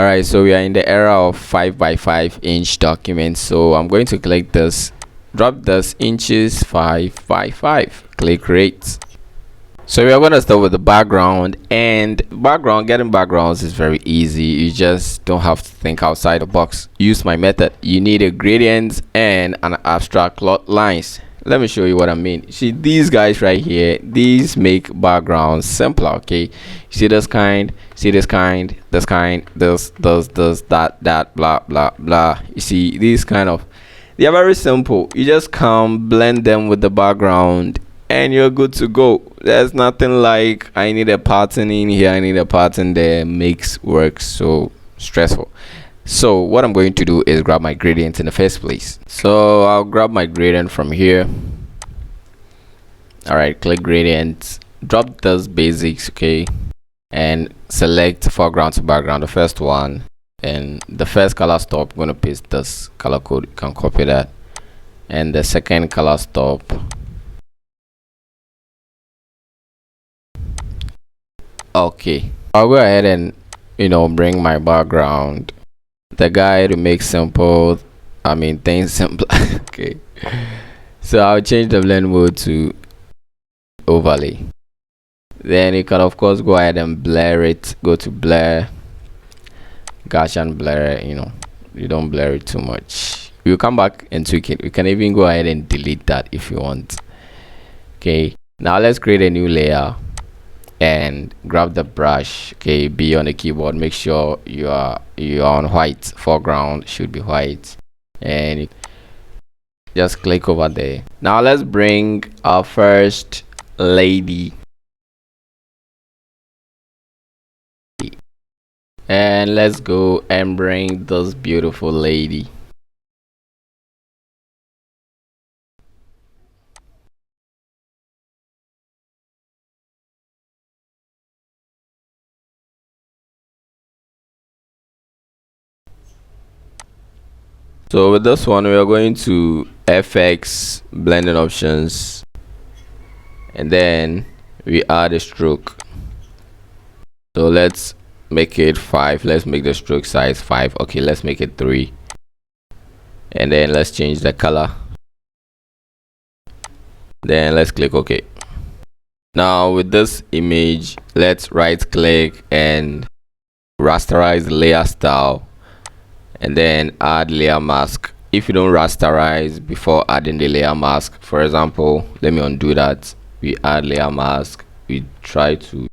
All right, so we are in the era of 5 by 5 inch documents. So I'm going to click this, drop this inches 5 by 5, click create. So we are going to start with the background, and getting backgrounds is very easy. You just don't have to think outside the box. Use my method. You need a gradient and an abstract lines. Let me show you what I mean. See these guys right here, these make backgrounds simpler. Okay, see this kind, this kind, this, that, blah blah blah. You see these kind of, they are very simple. You just come blend them with the background and you're good to go. There's nothing like I need a pattern in here, I need a pattern there. Makes work so stressful. So what I'm going to do is grab my gradient in the first place. So I'll grab my gradient from here. All right, click gradient, drop those basics, okay, and select foreground to background, the first one, and the first color stop. I'm going to paste this color code. You can copy that, and the second color stop. Okay, I'll go ahead and bring my background, the guy, to make simple, things simple. Okay, so I'll change the blend mode to overlay. Then you can of course go ahead and blur it. Go to blur, Gaussian blur. You don't blur it too much. You come back and tweak it. You can even go ahead and delete that if you want. Okay, now let's create a new layer and grab the brush. Okay, be on the keyboard, make sure you are on white. Foreground should be white, and just click over there. Now let's bring our first lady, and let's go and bring this beautiful lady. So with this one, we are going to FX, blending options, and then we add a stroke. So let's make it 5. Let's make the stroke size 5. Okay, let's make it 3, and then let's change the color. Then let's click OK. Now with this image, let's right click and rasterize the layer style, and then add layer mask. If you don't rasterize before adding the layer mask, for example, let me undo that. We add layer mask, we try to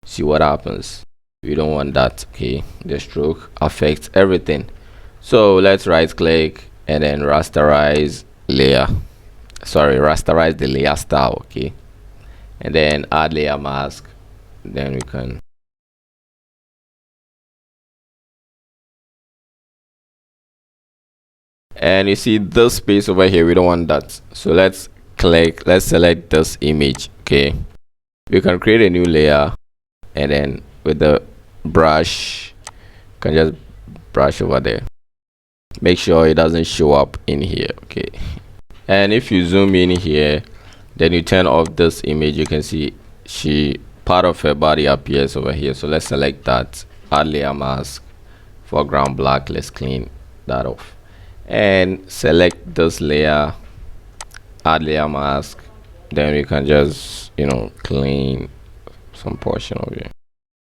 see what happens. We don't want that. Okay, the stroke affects everything. So let's right click and then rasterize layer, rasterize the layer style. Okay, and then add layer mask. Then we can, and you see this space over here, we don't want that. So let's select this image. Okay, we can create a new layer, and then with the brush, you can just brush over there. Make sure it doesn't show up in here. Okay, and if you zoom in here, then you turn off this image, you can see part of her body appears over here. So let's select that, add layer mask, foreground black. Let's clean that off and select this layer, add layer mask. Then we can just clean some portion of it.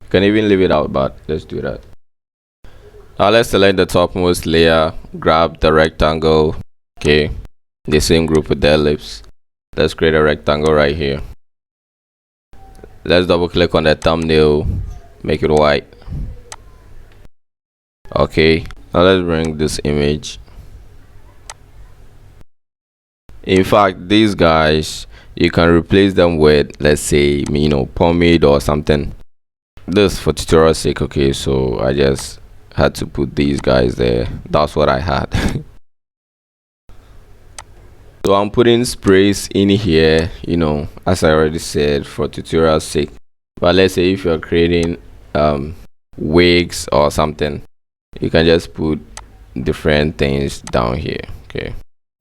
You can even leave it out, but let's do that. Now let's select the topmost layer, grab the rectangle. Okay, the same group with the ellipse. Let's create a rectangle right here. Let's double click on the thumbnail, make it white. Okay, now let's bring this image. In fact, these guys, you can replace them with, let's say, pomade or something. This for tutorial sake. Okay, so I just had to put these guys there. That's what I had. So I'm putting sprays in here, as I already said, for tutorial sake. But let's say if you're creating wigs or something, you can just put different things down here. Okay,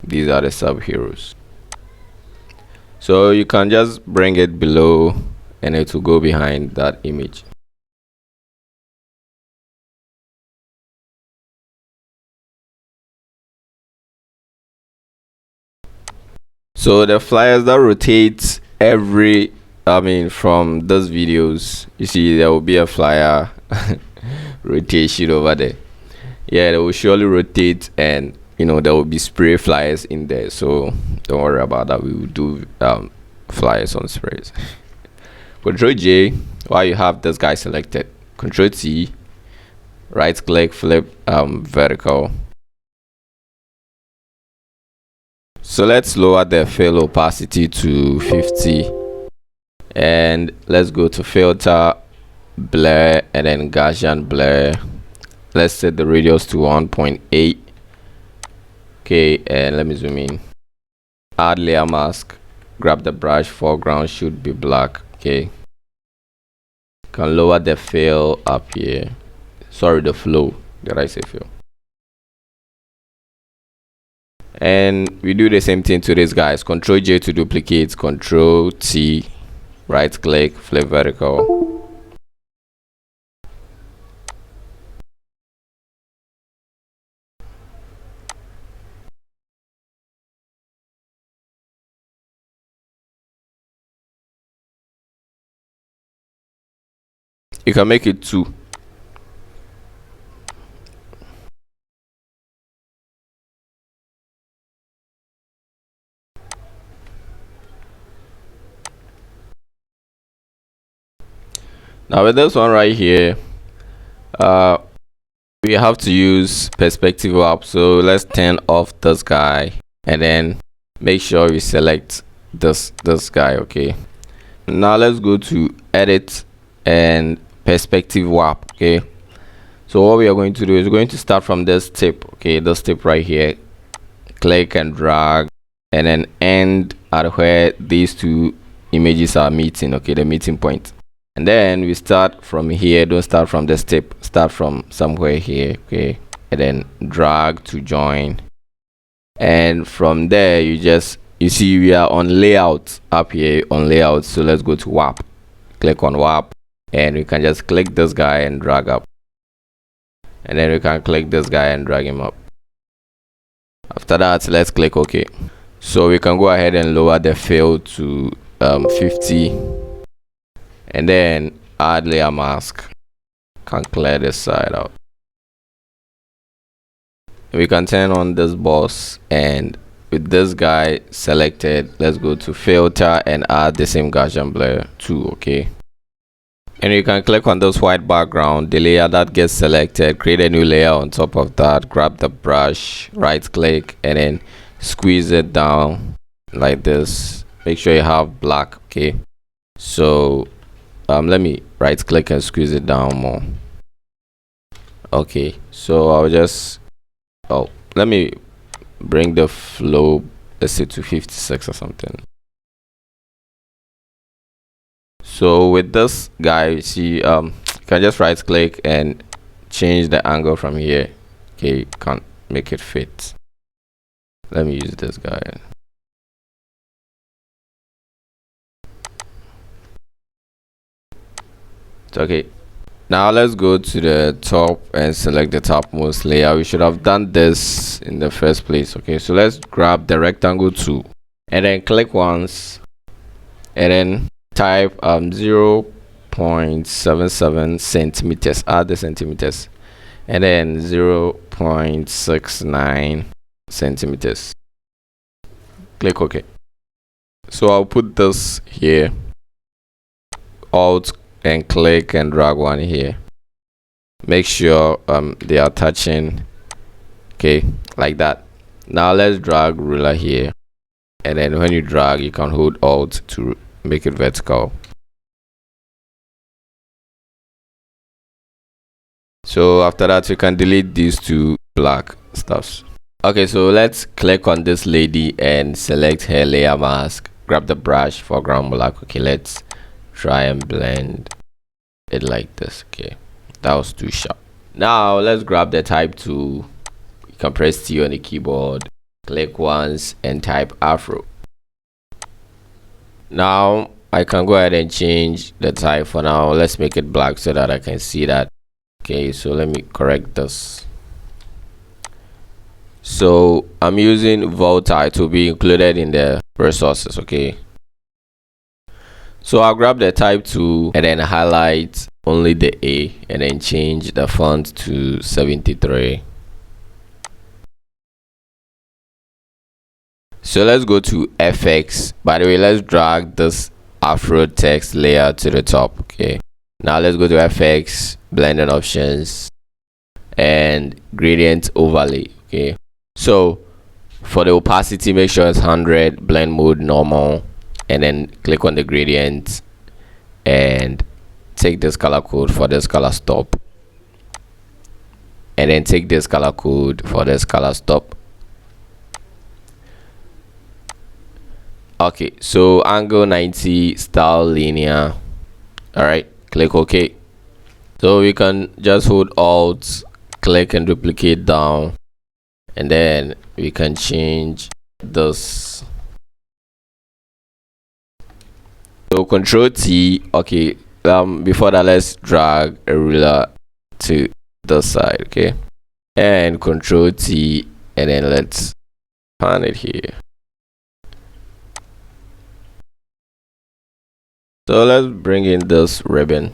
these are the sub-heroes. So you can just bring it below and it will go behind that image. So the flyers that rotate every, from those videos, you see there will be a flyer rotation over there. Yeah, they will surely rotate, and there will be spray flyers in there, so don't worry about that. We will do flyers on sprays. Control J while you have this guy selected. Control T, right click, flip vertical. So let's lower the fill opacity to 50, and let's go to filter, blur, and then Gaussian blur. Let's set the radius to 1.8. okay, and let me zoom in. Add layer mask, grab the brush, foreground should be black. Okay, can lower the fill up here, sorry, the flow, did I say fill? And we do the same thing to this, guys. Control J to duplicate, Control T, right click, flip vertical. You can make it 2. Now with this one right here, we have to use perspective warp, so let's turn off this guy and then make sure we select this guy. Okay, now let's go to edit and perspective warp. Okay, so what we are going to do is we're going to start from this tip. Okay, this tip right here, click and drag, and then end at where these two images are meeting. Okay, the meeting point. And then we start from here. Don't start from this tip, start from somewhere here. Okay, and then drag to join, and from there you see we are on layout up here, on layout. So let's go to warp, click on warp, and we can just click this guy and drag up, and then we can click this guy and drag him up. After that, let's click OK. So we can go ahead and lower the fill to 50, and then add layer mask. Can clear this side out. We can turn on this boss, and with this guy selected, let's go to filter and add the same Gaussian blur too. Okay, and you can click on this white background, the layer that gets selected, create a new layer on top of that, grab the brush, right click, and then squeeze it down like this. Make sure you have black. Okay, so let me right click and squeeze it down more. Okay, so I'll just let me bring the flow, let's say, to 56 or something. So with this guy, you see, you can just right click and change the angle from here. Okay, can't make it fit. Let me use this guy. Okay, now let's go to the top and select the topmost layer. We should have done this in the first place. Okay, so let's grab the rectangle tool and then click once, and then type 0.77 centimeters, add the centimeters, and then 0.69 centimeters. Click OK. So I'll put this here, alt and click and drag one here. Make sure they are touching. Okay, like that. Now let's drag ruler here, and then when you drag, you can hold alt to make it vertical. So after that, you can delete these two black stuffs. Okay, so let's click on this lady and select her layer mask, grab the brush, foreground black. Okay, let's try and blend it like this. Okay, that was too sharp. Now let's grab the type tool. You can press T on the keyboard, click once, and type Afro. Now I can go ahead and change the type. For now, let's make it black so that I can see that. Okay, so let me correct this. So I'm using Volta to be included in the resources. Okay, so I'll grab the type tool and then highlight only the A and then change the font to 73. So let's go to FX. By the way, let's drag this Afro text layer to the top. Okay, now let's go to FX, blending options, and gradient overlay. Okay, so for the opacity, make sure it's 100, blend mode normal, and then click on the gradient and take this color code for this color stop, and then take this color code for this color stop. Okay, so angle 90, style linear. All right, click OK. So we can just hold Alt, click and duplicate down, and then we can change this. So Control T. Okay, before that, let's drag a ruler to the side. Okay, and Control T, and then let's pan it here. So let's bring in this ribbon.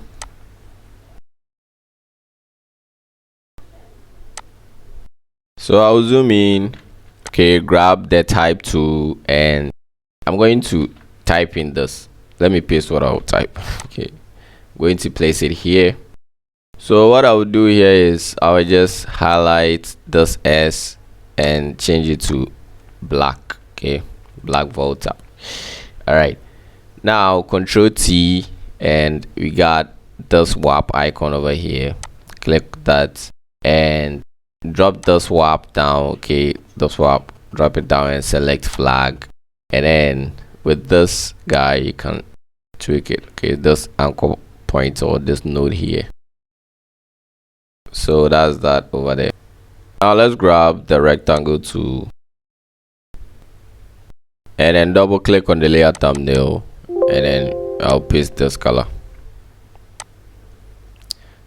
So I'll zoom in. Okay, grab the type tool and I'm going to type in this. Let me paste what I'll type. Okay, I'm going to place it here. So what I will do here is I will just highlight this S and change it to black. Okay, black Volta. All right, now Control T, and we got this warp icon over here. Click that and drop the swap down. Okay, the swap, drop it down and select flag, and then with this guy you can tweak it. Okay, this anchor point or this node here. So that's that over there. Now let's grab the rectangle tool and then double click on the layer thumbnail, and then I'll paste this color.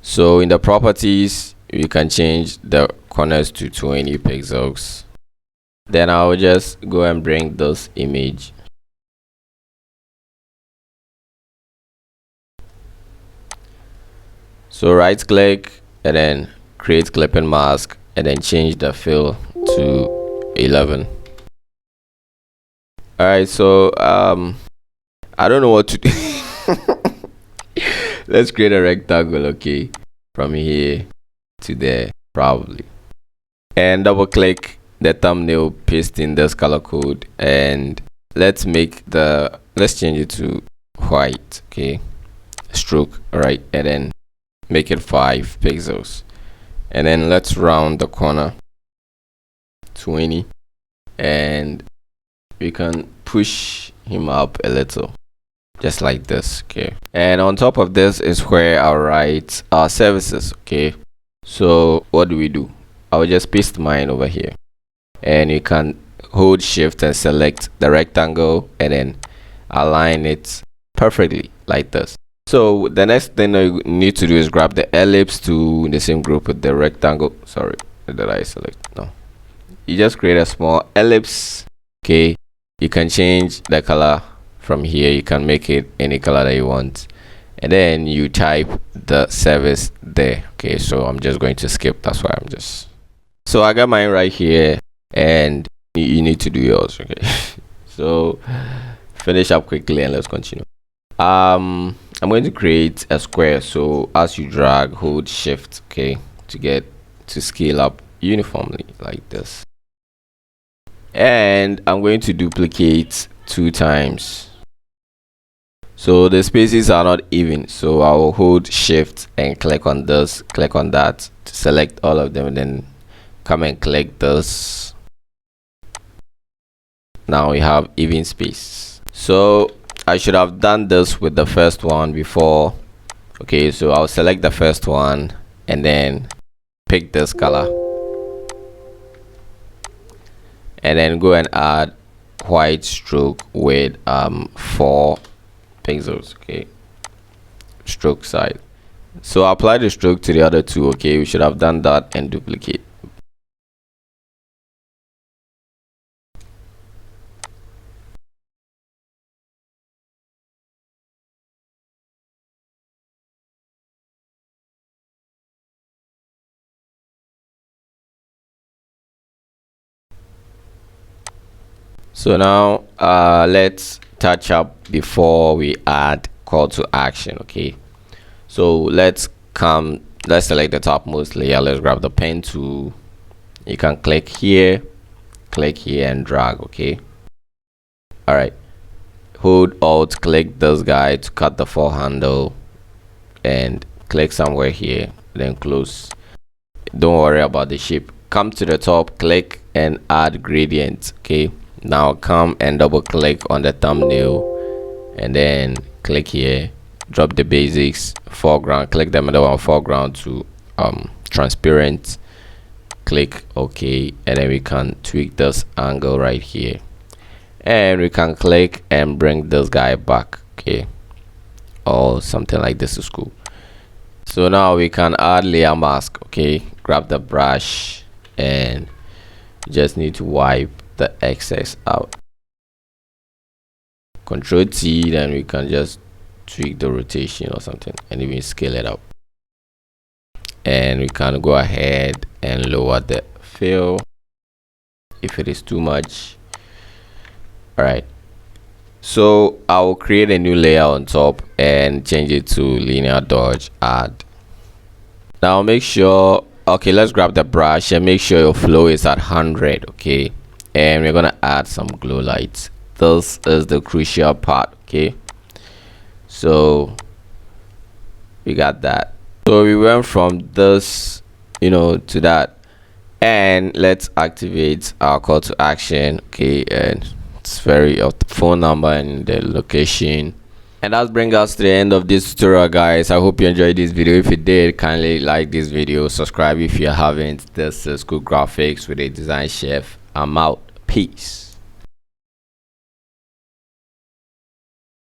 So in the properties, you can change the corners to 20 pixels. Then I'll just go and bring this image. So right click and then create clipping mask, and then change the fill to 11. All right, so I don't know what to do. Let's create a rectangle. Okay, from here to there probably, and double click the thumbnail, paste in this color code, and let's change it to white. Okay, stroke. All right, and then make it 5 pixels, and then let's round the corner 20, and we can push him up a little, just like this. Okay, and on top of this is where I'll write our services. Okay, so what do? I'll just paste mine over here, and you can hold shift and select the rectangle and then align it perfectly like this. So the next thing you need to do is grab the ellipse tool in the same group with the rectangle. Sorry, did I select? No, you just create a small ellipse. Okay, you can change the color from here. You can make it any color that you want, and then you type the service there. Okay, so I'm just going to skip. That's why so I got mine right here, and you need to do yours. Okay. So finish up quickly and let's continue. I'm going to create a square. So as you drag, hold shift, okay, to scale up uniformly like this, and I'm going to duplicate 2 times. So the spaces are not even, so I will hold shift and click on this, click on that to select all of them, and then come and click this. Now we have even space. So I should have done this with the first one before. Okay, so I'll select the first one and then pick this color, and then go and add white stroke with 4 pixels. Okay, stroke side. So apply the stroke to the other 2. Okay, we should have done that and duplicate. So now let's touch up before we add call to action. Okay, so let's select the topmost layer. Let's grab the pen tool. You can click here and drag. Okay, all right, hold alt, click this guy to cut the fore handle and click somewhere here, then close. Don't worry about the shape. Come to the top, click and add gradient. Okay, now come and double click on the thumbnail and then click here, drop the basics, foreground, click the middle one, foreground to transparent, click OK, and then we can tweak this angle right here, and we can click and bring this guy back. Okay, or something like this is cool. So now we can add layer mask. Okay, grab the brush and just need to wipe the excess out. Control T, then we can just tweak the rotation or something and even scale it up, and we can go ahead and lower the fill if it is too much. All right, so I will create a new layer on top and change it to linear dodge add. Now make sure, okay, let's grab the brush and make sure your flow is at 100. Okay, and we're gonna add some glow lights. This is the crucial part. Okay, so we got that. So we went from this, to that, and let's activate our call to action. Okay, and it's very phone number and the location. And that brings us to the end of this tutorial, guys. I hope you enjoyed this video. If you did, kindly like this video, subscribe if you haven't. This is Cool Graphics with a Design Chef. I'm out. Peace.